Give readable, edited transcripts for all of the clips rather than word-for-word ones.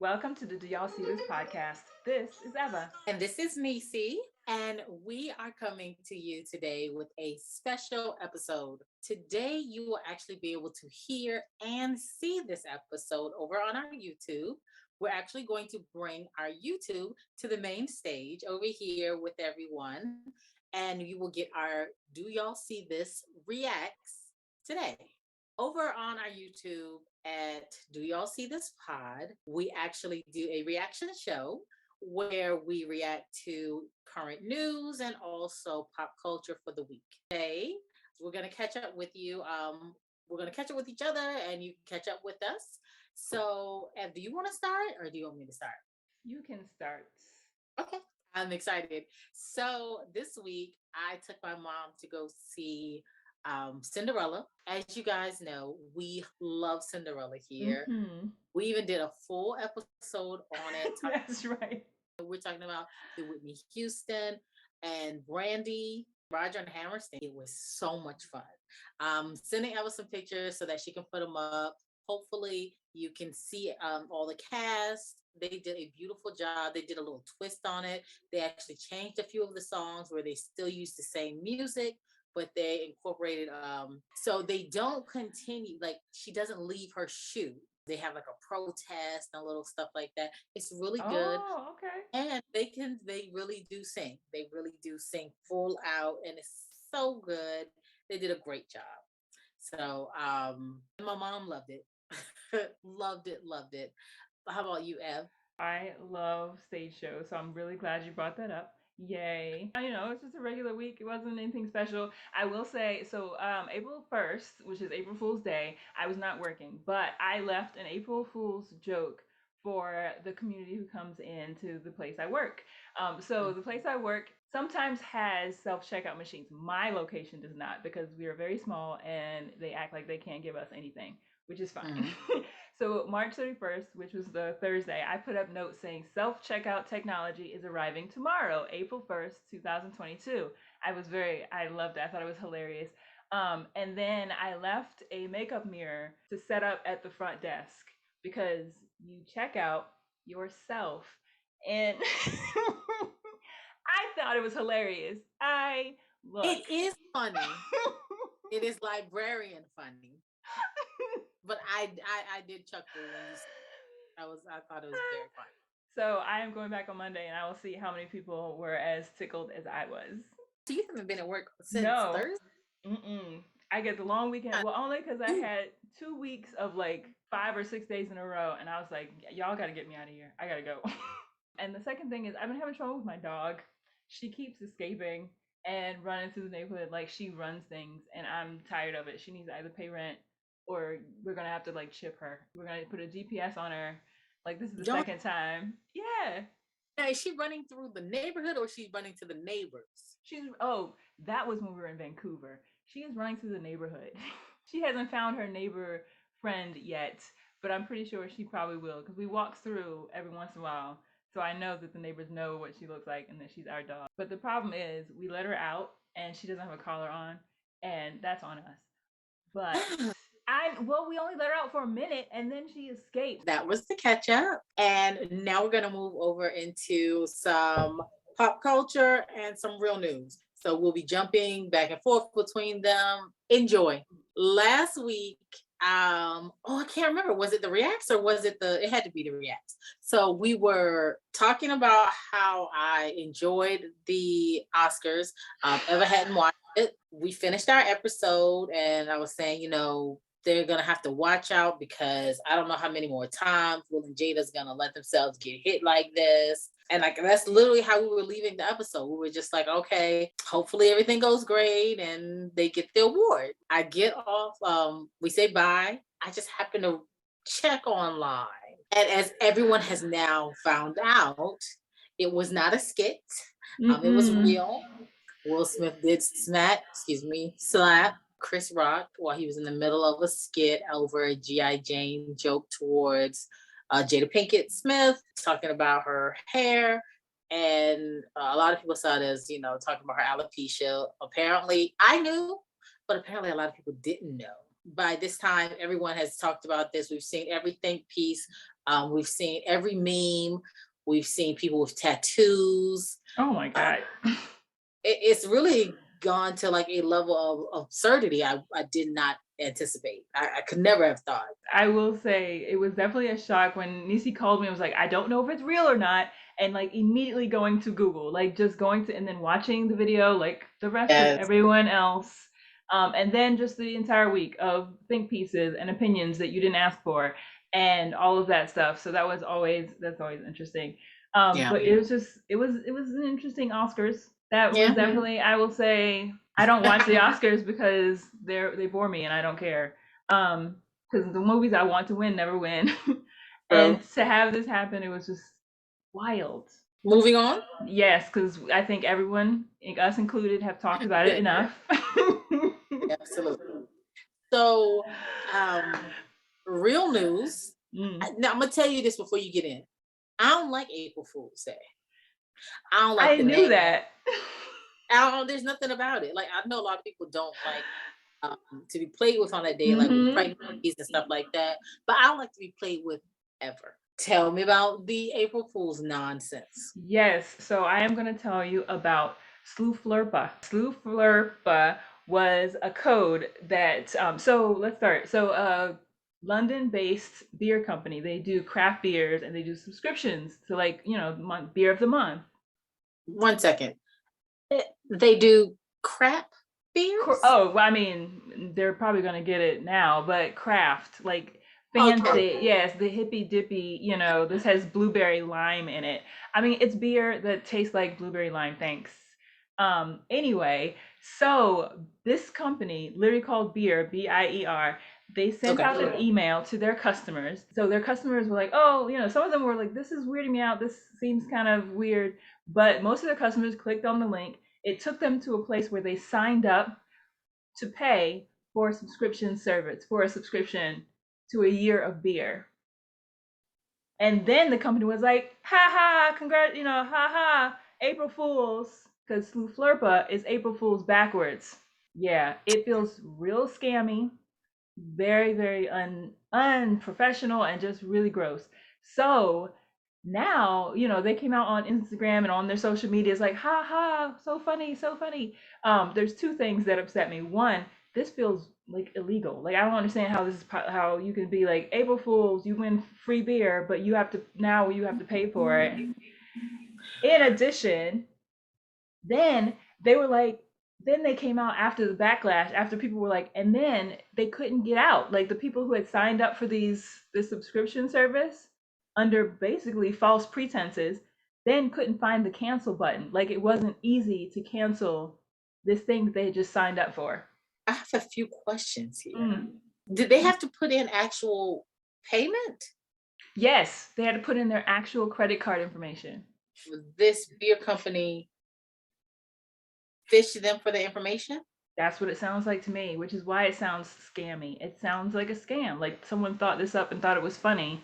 Welcome to the Do Y'all See This podcast. This is Eva. And this is Nisi, and we are coming to you today with a special episode. Today, you will actually be able to hear and see this episode over on our YouTube. We're actually going to bring our YouTube to the main stage over here with everyone, and you will get our Do Y'all See This Reacts today. Over on our YouTube at Do Y'all See This Pod, we actually do a reaction show where we react to current news and also pop culture for the week. Today, we're going to catch up with you. We're going to catch up with each other and you can catch up with us. So, Ev, do you want to start or do you want me to start? You can start. Okay. I'm excited. So, this week, I took my mom to go see Cinderella. As you guys know, we love Cinderella here. We even did a full episode on it. That's right. We're talking about the Whitney Houston and Brandy, Roger and Hammerstein. It was so much fun. Sending Eva some pictures so that she can put them up. Hopefully, you can see all the cast. They did a beautiful job. They did a little twist on it. They actually changed a few of the songs where they still use the same music, but they incorporated so they don't continue, like she doesn't leave her shoe. They have like a protest and little stuff like that. It's really good. Oh, okay. And they really do sing. They really do sing full out and it's so good. They did a great job. So my mom loved it. Loved it. How about you, Ev? I love stage shows, so I'm really glad you brought that up. Yay. It's just a regular week. It wasn't anything special. I will say, so April 1st, which is April Fool's Day, I was not working, but I left an April Fool's joke for the community who comes into the place I work. So the place I work sometimes has self-checkout machines. My location does not because we are very small and they act like they can't give us anything, which is fine. So March 31st, which was the Thursday, I put up notes saying self-checkout technology is arriving tomorrow, April 1st, 2022. I loved it. I thought it was hilarious. And then I left a makeup mirror to set up at the front desk because you check out yourself. And I thought it was hilarious. It is funny. It is librarian funny. But I did chuckle when you said I thought it was very funny. So I am going back on Monday and I will see how many people were as tickled as I was. So you haven't been at work since No. Thursday? I get the long weekend. Well, only because I had 2 weeks of like 5 or 6 days in a row, and I was like, y'all got to get me out of here. I got to go. And the second thing is, I've been having trouble with my dog. She keeps escaping and running through the neighborhood like she runs things, and I'm tired of it. She needs to either pay rent or we're gonna have to like chip her. We're gonna put a GPS on her. Like this is the Don't. second time. Yeah. Now, is she running through the neighborhood or is she running to the neighbors? That was when we were in Vancouver. She is running through the neighborhood. She hasn't found her neighbor friend yet, but I'm pretty sure she probably will because we walk through every once in a while. So I know that the neighbors know what she looks like and that she's our dog. But the problem is we let her out and she doesn't have a collar on, and that's on us. But we only let her out for a minute and then she escaped. That was the catch up. And now we're going to move over into some pop culture and some real news. So we'll be jumping back and forth between them. Enjoy. Last week, I can't remember. Was it the reacts or was it had to be the reacts. So we were talking about how I enjoyed the Oscars. Ever hadn't watched it. We finished our episode and I was saying, they're gonna have to watch out because I don't know how many more times Will and Jada's gonna let themselves get hit like this. And like that's literally how we were leaving the episode. We were just like, okay, hopefully everything goes great and they get the award. I get off, we say bye. I just happen to check online. And as everyone has now found out, it was not a skit. It was real. Will Smith did slap Chris Rock while he was in the middle of a skit over a G.I. Jane joke towards Jada Pinkett Smith, talking about her hair. And a lot of people saw it as, talking about her alopecia. Apparently, I knew, but apparently a lot of people didn't know. By this time, everyone has talked about this. We've seen every think piece We've seen every meme. We've seen people with tattoos. Oh my Uh, God. it's really gone to like a level of absurdity I did not anticipate. I could never have thought. I will say it was definitely a shock when Nisi called me and was like, I don't know if it's real or not. And like immediately going to Google, like just going to and then watching the video like the rest of Yes. everyone else. And then just the entire week of think pieces and opinions that you didn't ask for and all of that stuff. So that's always interesting. Yeah. But it was an interesting Oscars. That was Yeah. definitely, I will say, I don't watch the Oscars because they bore me and I don't care. Because the movies I want to win never win. And True. to have this happen, it was just wild. Moving on. Yes, because I think everyone, us included, have talked about it enough. Absolutely. So, real news. Mm. Now I'm gonna tell you this before you get in. I don't like April Fool's Day. I don't like I the knew name. that. I don't. There's nothing about it. Like I know a lot of people don't like to be played with on that day, like with Hmm. pregnancies and stuff like that. But I don't like to be played with ever. Tell me about the April Fool's nonsense. Yes, so I am going to tell you about Sluflurpa. Sluflurpa was a code that, so let's start. So, London-based beer company, they do craft beers and they do subscriptions to like, beer of the month. 1 second. They do crap beers. Oh, well, I mean, they're probably gonna get it now, but craft, like Okay. fancy, yes, the hippy dippy, this has blueberry lime in it. I mean, it's beer that tastes like blueberry lime, thanks. Anyway, so this company, literally called Beer, Bier, they sent Okay. out an email to their customers. So their customers were like, oh, some of them were like, this is weirding me out. This seems kind of weird. But most of their customers clicked on the link. It took them to a place where they signed up to pay for a subscription service, for a subscription to a year of beer. And then the company was like, ha ha, congrats, ha ha, April Fools, because Flurpa is April Fools backwards. Yeah, it feels real scammy, very, very unprofessional and just really gross. So now, they came out on Instagram and on their social media. It's like, ha ha, so funny, so funny. There's two things that upset me. One, this feels like illegal. Like I don't understand how this is how you can be like April Fools, you win free beer, but you have to pay for it. In addition, then they were like, then they came out after the backlash, after people were like, and then they couldn't get out. Like the people who had signed up for this subscription service under basically false pretenses, then couldn't find the cancel button. Like it wasn't easy to cancel this thing that they had just signed up for. I have a few questions here. Mm. Did they have to put in actual payment? Yes, they had to put in their actual credit card information. This beer company fished them for the information? That's what it sounds like to me, which is why it sounds scammy. It sounds like a scam. Like someone thought this up and thought it was funny.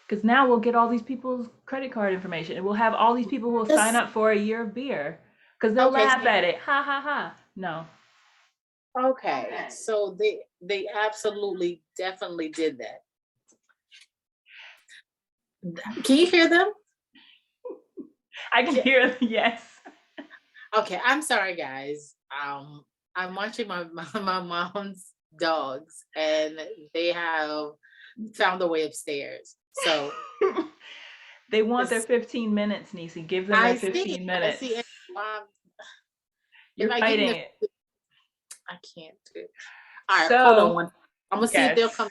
Because now we'll get all these people's credit card information and we'll have all these people who will sign up for a year of beer. Because they'll Okay. laugh at it. Ha ha ha. No. Okay. So they absolutely definitely did that. Can you hear them? I can hear yes. Okay, I'm sorry, guys. I'm watching my mom's dogs, and they have found a way upstairs. So They want their 15 minutes, Nisi. Give them their 15 I minutes. see. Um, if You're I give them, fighting it. I can't do it. All right, hold on So, one. I'm gonna see if they'll yes. come.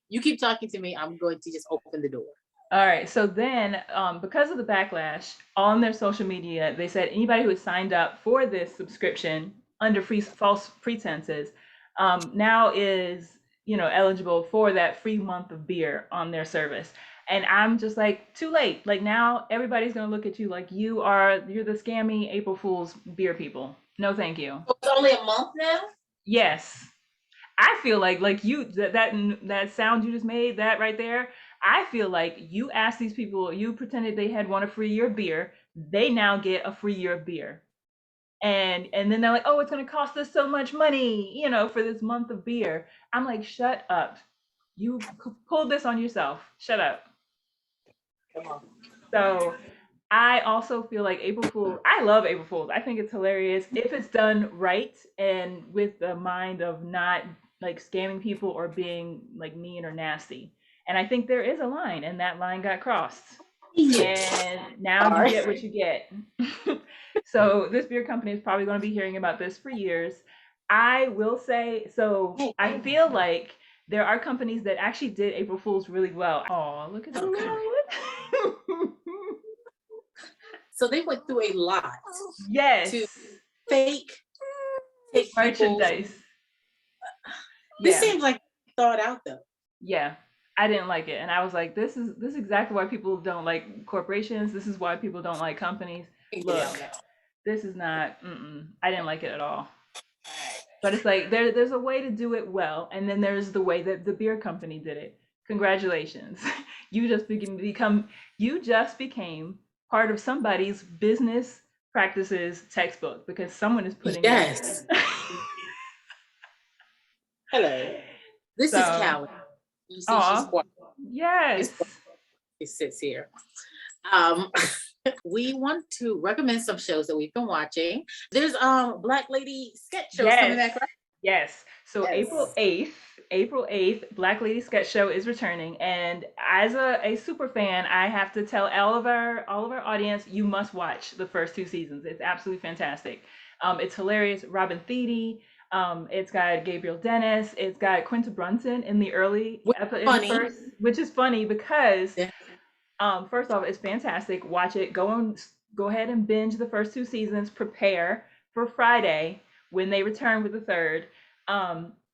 You keep talking to me. I'm going to just open the door. All right. So then, because of the backlash on their social media, they said anybody who has signed up for this subscription under false pretenses now is, eligible for that free month of beer on their service. And I'm just like, too late. Like now, everybody's gonna look at you like you're the scammy April Fool's beer people. No, thank you. So it's only a month now. Yes, I feel like you that sound you just made that right there. I feel like you asked these people, you pretended they had won a free year of beer. They now get a free year of beer, and then they're like, oh, it's gonna cost us so much money, for this month of beer. I'm like, shut up. You pulled this on yourself. Shut up. Come on. So I also feel like April Fool. I love April Fools. I think it's hilarious if it's done right and with the mind of not like scamming people or being like mean or nasty. And I think there is a line, and that line got crossed. Yes. And now you Sorry. get what you get. So this beer company is probably going to be hearing about this for years. I will say, so I feel like there are companies that actually did April Fools really well. Oh, look at the Okay. loud. So they went through a lot Yes. to fake take people's. Merchandise. This Yeah. seems like thought out though. Yeah. I didn't like it. And I was like, this is exactly why people don't like corporations. This is why people don't like companies. Look, Yeah. this is not I didn't like it at all. But it's like there's a way to do it well, and then there's the way that the beer company did it. Congratulations. You just became part of somebody's business practices textbook because someone is putting it Yes. in. Hello. This is So, Callie. You see, she's oh, quiet. yes. She sits here. Um, we want to recommend some shows that we've been watching. There's Black Lady sketch shows coming Yes. back, right? Yes. So Yes. April 8th, Black Lady Sketch Show is returning. And as a super fan, I have to tell all of our audience, you must watch the first two seasons. It's absolutely fantastic. It's hilarious. Robin Thede, it's got Gabriel Dennis, it's got Quinta Brunson in the in the Funny. first, which is funny because Yeah. first off, it's fantastic. Watch it. Go ahead and binge the first two seasons. Prepare for Friday when they return with the third.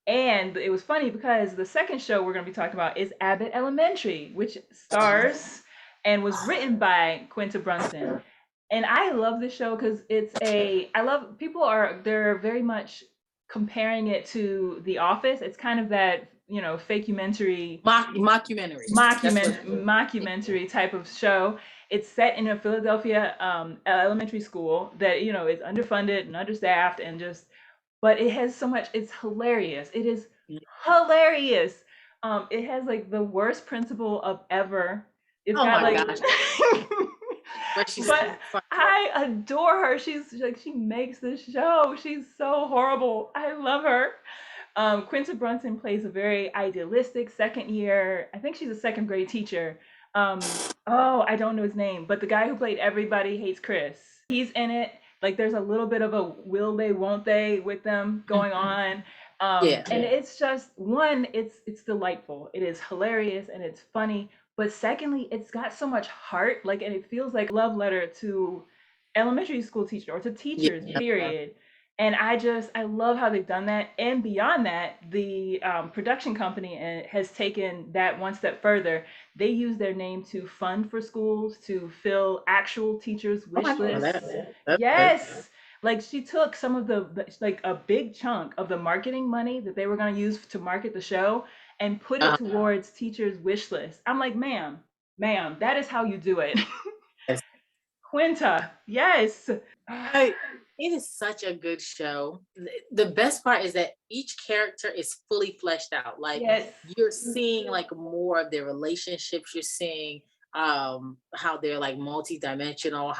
And it was funny because the second show we're going to be talking about is Abbott Elementary, which stars and was written by Quinta Brunson. And I love this show because I love they're very much comparing it to The Office. It's kind of that, fakementary Mockumentary. That's what. mockumentary type of show. It's set in a Philadelphia elementary school that is underfunded and understaffed and just, but it has so much. It's hilarious. It is hilarious. It has like the worst principal of ever. It's Oh got my like, gosh. But she's but funny. I adore her. She's like she makes this show. She's so horrible. I love her. Quinta Brunson plays a very idealistic second year. I think she's a second grade teacher. Oh, I don't know his name, but the guy who played Everybody Hates Chris, he's in it. Like there's a little bit of a will they, won't they with them going on. Yeah. And it's just one, it's delightful. It is hilarious and it's funny. But secondly, it's got so much heart, like, and it feels like a love letter to elementary school teachers or to teachers, Yeah. period. And I love how they've done that. And beyond that, the production company has taken that one step further. They use their name to fund for schools to fill actual teachers' Oh, wish I know lists. that. Yes. Like she took some of like a big chunk of the marketing money that they were going to use to market the show and put it towards teachers' wish lists. I'm like, ma'am, that is how you do it. Yes. Quinta, yes. It is such a good show. The best part is that each character is fully fleshed out. Like Yes. you're seeing like more of their relationships. You're seeing how they're like multi-dimensional,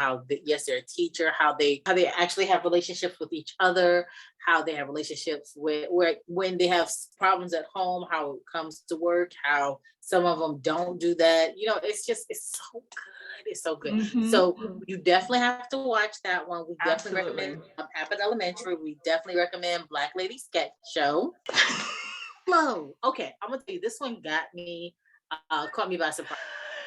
yes, they're a teacher, how they actually have relationships with each other, how they have relationships with where when they have problems at home, how it comes to work, how some of them don't do that. It's so good. It's so good. Mm-hmm. So you definitely have to watch that one. We definitely Absolutely. recommend Abbott Elementary. We definitely recommend Black Lady Sketch Show. Hello. Okay, I'm gonna tell you, this one caught me by surprise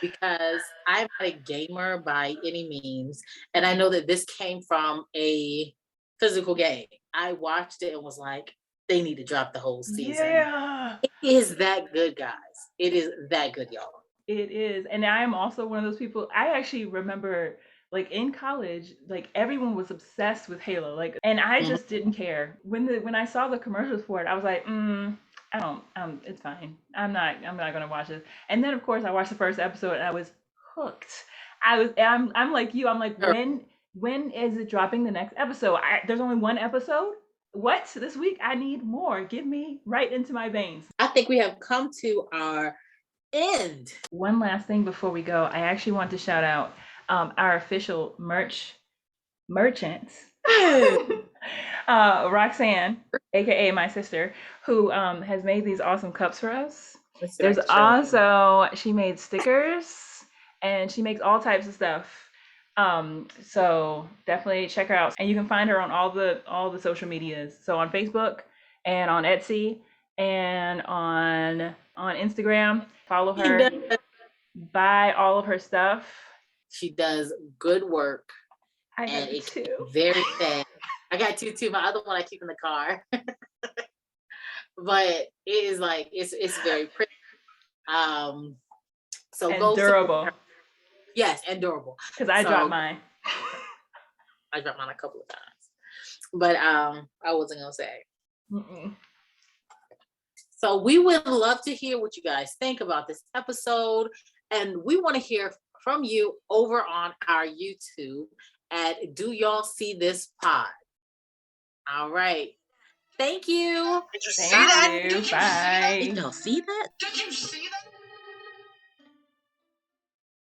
because I'm not a gamer by any means, and I know that this came from a physical game. I watched it and was like, they need to drop the whole season. Yeah. It is that good, guys. It is that good, y'all. It is. And I am also one of those people. I actually remember like in college, like everyone was obsessed with Halo. Like, and I Mhm. just didn't care. When I saw the commercials for it, I was like, I don't it's fine. I'm not gonna watch this. And then of course I watched the first episode and I was hooked. I'm like you, I'm like, when is it dropping the next episode? There's only one episode? What? This week? I need more. Give me right into my veins. I think we have come to our end. One last thing before we go, I actually want to shout out our official merchants, Roxanne, aka my sister, who has made these awesome cups for us. Let's see if I There's can show you. also, she made stickers and she makes all types of stuff. So definitely check her out, and you can find her on all the social medias. So on Facebook and on Etsy and on Instagram. Follow her, buy all of her stuff. She does good work. I And have it two. very fast. I got two too. My other one I keep in the car. But it is like it's very pretty. So And go support durable. her. Yes, and durable. Because I dropped mine. I dropped mine a couple of times. But I wasn't gonna say. So we would love to hear what you guys think about this episode. And we want to hear from you over on our YouTube at Do Y'all See This Pod? All right. Thank you. Did you see that? Thank you. Bye. Did y'all see that? Did you see